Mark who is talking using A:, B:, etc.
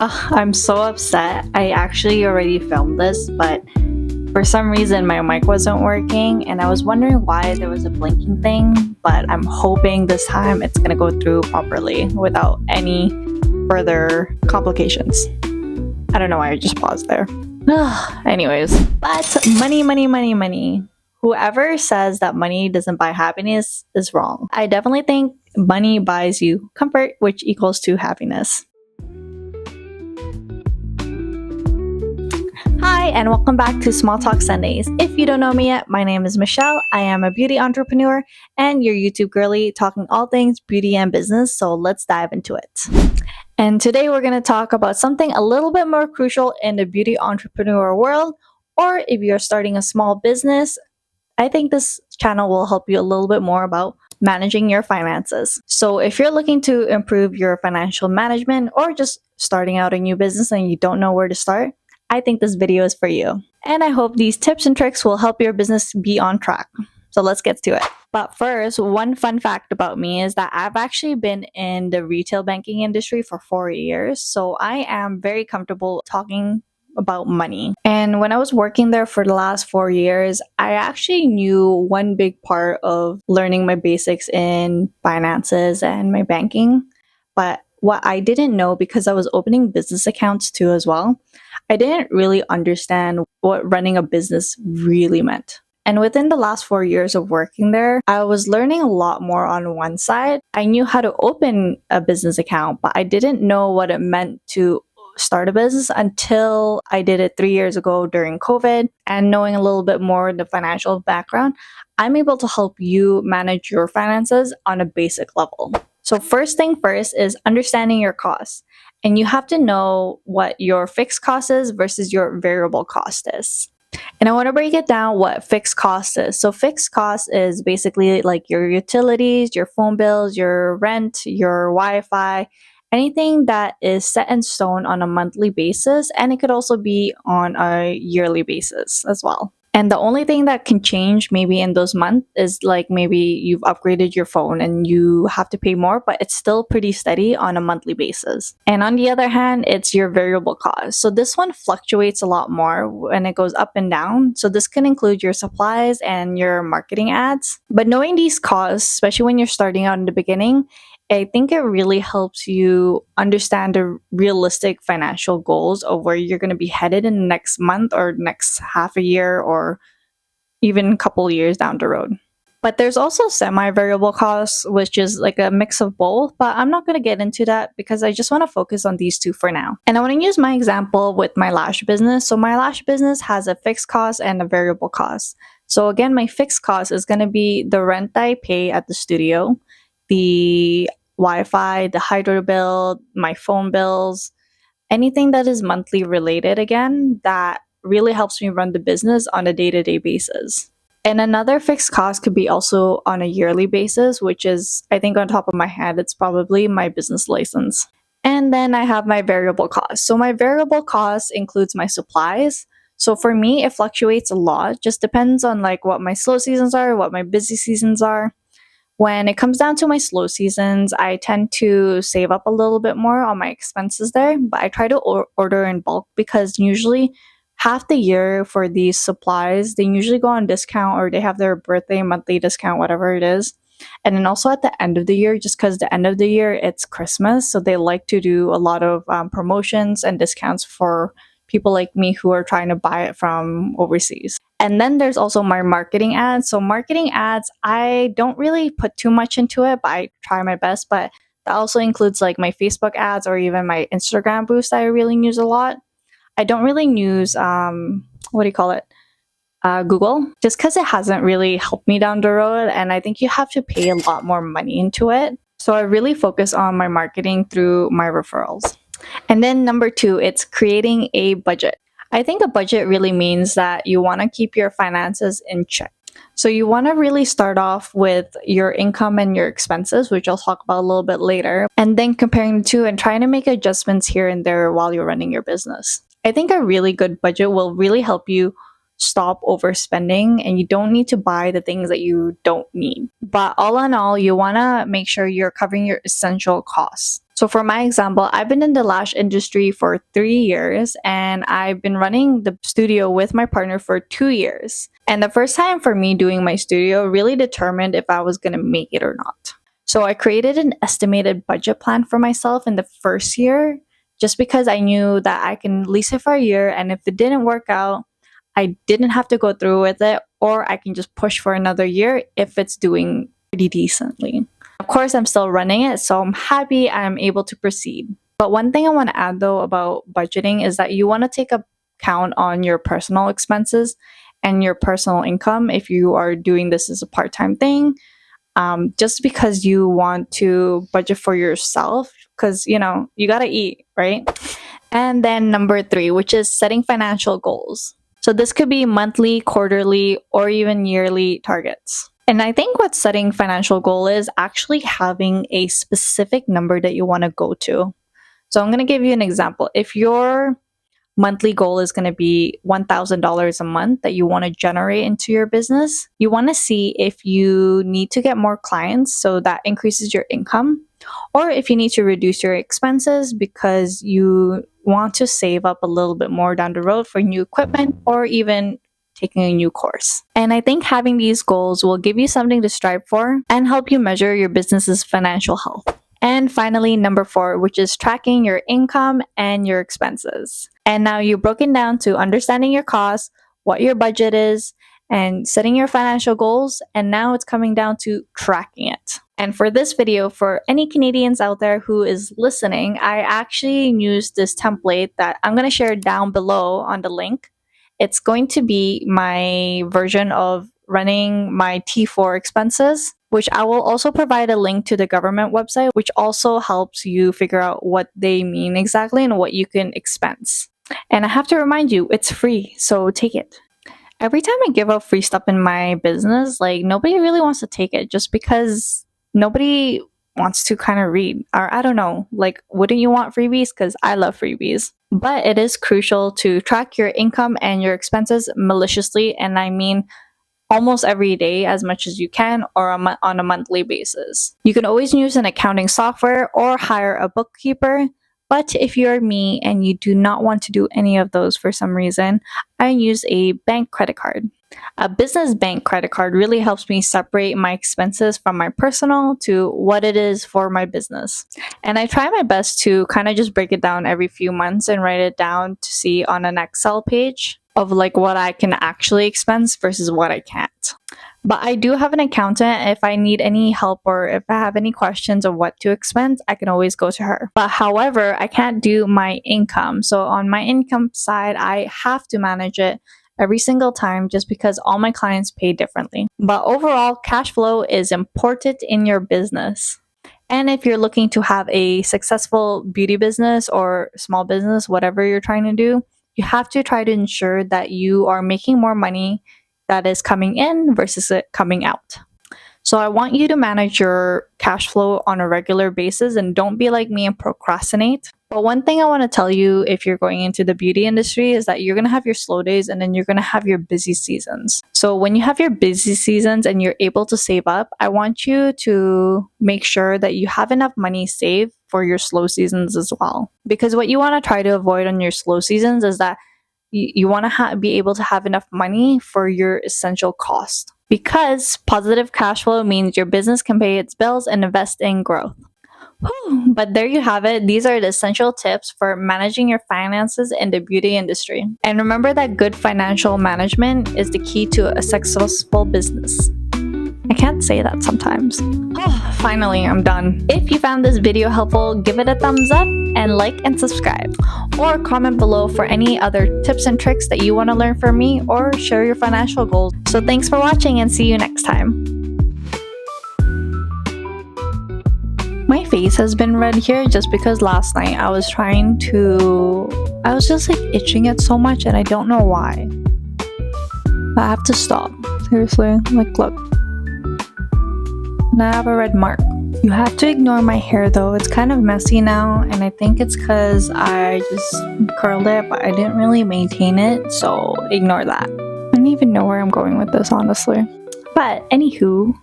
A: I'm so upset. I actually already filmed this, but for some reason my mic wasn't working and I was wondering why there was a blinking thing, but I'm hoping this time it's gonna go through properly without any further complications. I don't know why I just paused there. Anyways, but money. Whoever says that money doesn't buy happiness is wrong. I definitely think money buys you comfort, which equals to happiness. Hi, and welcome back to Small Talk Sundays. If you don't know me yet, my name is Michelle. I am a beauty entrepreneur and your YouTube girly talking all things beauty and business, so let's dive into it. And today we're going to talk about something a little bit more crucial in the beauty entrepreneur world, or if you're starting a small business, I think this channel will help you a little bit more about managing your finances. So if you're looking to improve your financial management or just starting out a new business and you don't know where to start, I think this video is for you. And I hope these tips and tricks will help your business be on track. So let's get to it. But first, one fun fact about me is that I've actually been in the retail banking industry for 4 years. So I am very comfortable talking about money. And when I was working there for the last 4 years, I actually knew one big part of learning my basics in finances and my banking. But what I didn't know, because I was opening business accounts too as well, I didn't really understand what running a business really meant. And within the last 4 years of working there, I was learning a lot more on one side. I knew how to open a business account, but I didn't know what it meant to start a business until I did it 3 years ago during COVID. And knowing a little bit more in the financial background, I'm able to help you manage your finances on a basic level. So first thing first is understanding your costs. And you have to know what your fixed cost is versus your variable cost is. And I want to break it down what fixed cost is. So fixed cost is basically like your utilities, your phone bills, your rent, your Wi-Fi, anything that is set in stone on a monthly basis. And it could also be on a yearly basis as well. And the only thing that can change maybe in those months is like maybe you've upgraded your phone and you have to pay more, but it's still pretty steady on a monthly basis. And on the other hand, it's your variable cost. So this one fluctuates a lot more and it goes up and down. So this can include your supplies and your marketing ads. But knowing these costs, especially when you're starting out in the beginning, I think it really helps you understand the realistic financial goals of where you're going to be headed in the next month or next half a year or even a couple years down the road. But there's also semi-variable costs, which is like a mix of both, but I'm not going to get into that because I just want to focus on these two for now. And I want to use my example with my lash business. So my lash business has a fixed cost and a variable cost. So again, my fixed cost is going to be the rent that I pay at the studio, the Wi-Fi, the hydro bill, my phone bills, anything that is monthly related again, that really helps me run the business on a day-to-day basis. And another fixed cost could be also on a yearly basis, which is, I think on top of my head, it's probably my business license. And then I have my variable cost. So my variable cost includes my supplies. So for me, it fluctuates a lot, just depends on like what my slow seasons are, what my busy seasons are. When it comes down to my slow seasons, I tend to save up a little bit more on my expenses there, but I try to order in bulk because usually half the year for these supplies, they usually go on discount or they have their birthday monthly discount, whatever it is. And then also at the end of the year, just because the end of the year, it's Christmas. So they like to do a lot of promotions and discounts for people like me who are trying to buy it from overseas. And then there's also my marketing ads. So marketing ads, I don't really put too much into it, but I try my best. But that also includes like my Facebook ads or even my Instagram boost I really use a lot. I don't really use, Google, just because it hasn't really helped me down the road. And I think you have to pay a lot more money into it. So I really focus on my marketing through my referrals. And then number 2, it's creating a budget. I think a budget really means that you want to keep your finances in check. So you want to really start off with your income and your expenses, which I'll talk about a little bit later, and then comparing the two and trying to make adjustments here and there while you're running your business. I think a really good budget will really help you stop overspending and you don't need to buy the things that you don't need. But all in all, you want to make sure you're covering your essential costs. So for my example, I've been in the lash industry for 3 years and I've been running the studio with my partner for 2 years. And the first time for me doing my studio really determined if I was going to make it or not. So I created an estimated budget plan for myself in the first year just because I knew that I can lease it for a year, and if it didn't work out, I didn't have to go through with it, or I can just push for another year if it's doing pretty decently. Of course, I'm still running it, so I'm happy I'm able to proceed. But one thing I want to add though about budgeting is that you want to take account on your personal expenses and your personal income if you are doing this as a part-time thing. Just because you want to budget for yourself, because you gotta eat, right? And then number 3, which is setting financial goals. So this could be monthly, quarterly, or even yearly targets. And I think what setting financial goal is actually having a specific number that you want to go to. So I'm going to give you an example. If your monthly goal is going to be $1,000 a month that you want to generate into your business, you want to see if you need to get more clients so that increases your income, or if you need to reduce your expenses because you want to save up a little bit more down the road for new equipment or even taking a new course. And I think having these goals will give you something to strive for and help you measure your business's financial health. And finally, number 4, which is tracking your income and your expenses. And now you've broken down to understanding your costs, what your budget is, and setting your financial goals. And now it's coming down to tracking it. And for this video, for any Canadians out there who is listening, I actually used this template that I'm going to share down below on the link. It's going to be my version of running my T4 expenses, which I will also provide a link to the government website, which also helps you figure out what they mean exactly and what you can expense. And I have to remind you, it's free, so take it. Every time I give out free stuff in my business, like nobody really wants to take it just because nobody wants to kind of read, or I don't know, like wouldn't you want freebies? Because I love freebies. But it is crucial to track your income and your expenses maliciously, and I mean almost every day as much as you can, or on a monthly basis. You can always use an accounting software or hire a bookkeeper, but if you're me and you do not want to do any of those for some reason, I use a bank credit card. A business bank credit card really helps me separate my expenses from my personal to what it is for my business. And I try my best to kind of just break it down every few months and write it down to see on an Excel page of like what I can actually expense versus what I can't. But I do have an accountant. If I need any help or if I have any questions of what to expense, I can always go to her. But however, I can't do my income. So on my income side, I have to manage it every single time just because all my clients pay differently. But overall, cash flow is important in your business. And if you're looking to have a successful beauty business or small business, whatever you're trying to do, you have to try to ensure that you are making more money that is coming in versus it coming out. So I want you to manage your cash flow on a regular basis and don't be like me and procrastinate. But one thing I want to tell you if you're going into the beauty industry is that you're going to have your slow days and then you're going to have your busy seasons. So when you have your busy seasons and you're able to save up, I want you to make sure that you have enough money saved for your slow seasons as well. Because what you want to try to avoid on your slow seasons is that you want to be able to have enough money for your essential cost. Because positive cash flow means your business can pay its bills and invest in growth. Whew. But there you have it. These are the essential tips for managing your finances in the beauty industry. And remember that good financial management is the key to a successful business. I can't say that sometimes. Oh, finally, I'm done. If you found this video helpful, give it a thumbs up and like and subscribe. Or comment below for any other tips and tricks that you want to learn from me or share your financial goals. So thanks for watching and see you next time. My face has been red here just because last night I was just like itching it so much and I don't know why. I have to stop. Seriously, like look. Now I have a red mark. You have to ignore my hair though. It's kind of messy now and I think it's because I just curled it but I didn't really maintain it, so ignore that. I don't even know where I'm going with this honestly. But anywho,